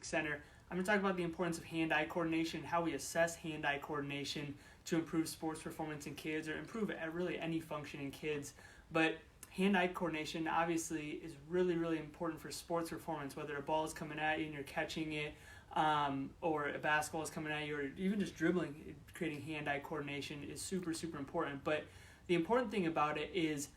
Center. I'm going to talk about the importance of hand-eye coordination, how we assess hand-eye coordination to improve sports performance in kids or improve really any function in kids. But hand-eye coordination obviously is really, really important for sports performance, whether a ball is coming at you and you're catching it, or a basketball is coming at you, or even just dribbling. Creating hand-eye coordination is super, super important. But the important thing about it is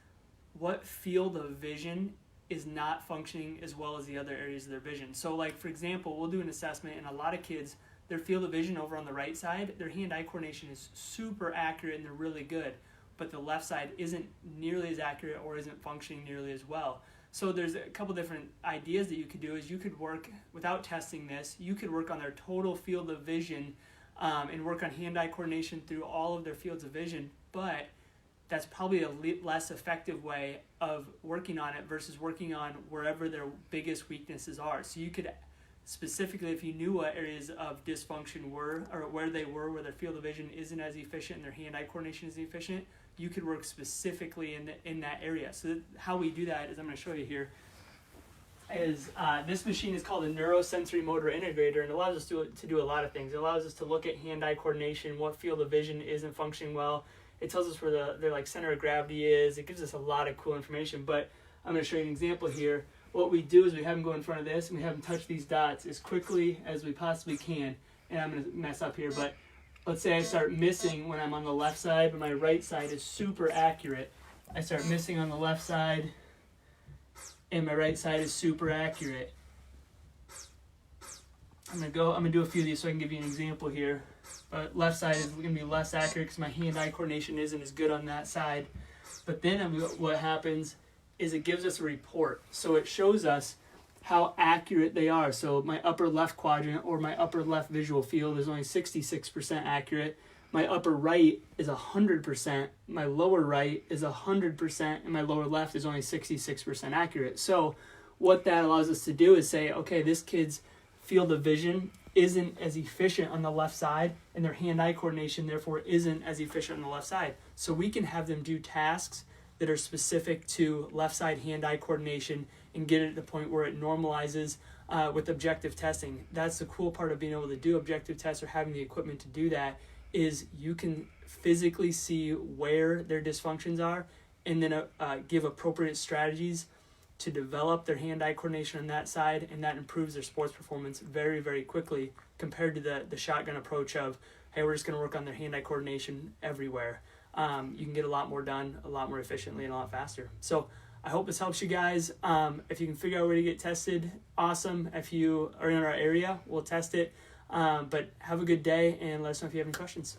what field of vision is not functioning as well as the other areas of their vision. So like, for example, we'll do an assessment, and a lot of kids, their field of vision over on the right side, their hand-eye coordination is super accurate and they're really good, but the left side isn't nearly as accurate or isn't functioning nearly as well. So there's a couple different ideas that you could do. Is you could work, without testing this, you could work on their total field of vision and work on hand-eye coordination through all of their fields of vision, but that's probably a less effective way of working on it versus working on wherever their biggest weaknesses are. So you could specifically, if you knew what areas of dysfunction were, or where they were, where their field of vision isn't as efficient and their hand-eye coordination isn't efficient, you could work specifically in that area. So how we do that is, I'm going to show you here, is this machine is called a neurosensory motor integrator, and it allows us to do a lot of things. It allows us to look at hand-eye coordination, what field of vision isn't functioning well. It tells us where their like center of gravity is. It gives us a lot of cool information. But I'm going to show you an example here. What we do is we have them go in front of this and we have them touch these dots as quickly as we possibly can. And I'm going to mess up here, but let's say I start missing when I'm on the left side, but my right side is super accurate. I start missing on the left side, and my right side is super accurate. I'm gonna do a few of these so I can give you an example here. But left side is going to be less accurate because my hand-eye coordination isn't as good on that side. But then what happens is it gives us a report. So it shows us how accurate they are. So my upper left quadrant or my upper left visual field is only 66% accurate. My upper right is 100%. My lower right is 100%. And my lower left is only 66% accurate. So what that allows us to do is say, okay, this kid's field of vision isn't as efficient on the left side, and their hand-eye coordination therefore isn't as efficient on the left side. So we can have them do tasks that are specific to left side hand-eye coordination and get it to the point where it normalizes with objective testing. That's the cool part of being able to do objective tests or having the equipment to do that, is you can physically see where their dysfunctions are and then give appropriate strategies to develop their hand-eye coordination on that side, and that improves their sports performance very, very quickly compared to the shotgun approach of, hey, we're just going to work on their hand-eye coordination everywhere. You can get a lot more done, a lot more efficiently, and a lot faster. So I hope this helps you guys. If you can figure out where to get tested, awesome. If you are in our area, we'll test it. But have a good day, and let us know if you have any questions.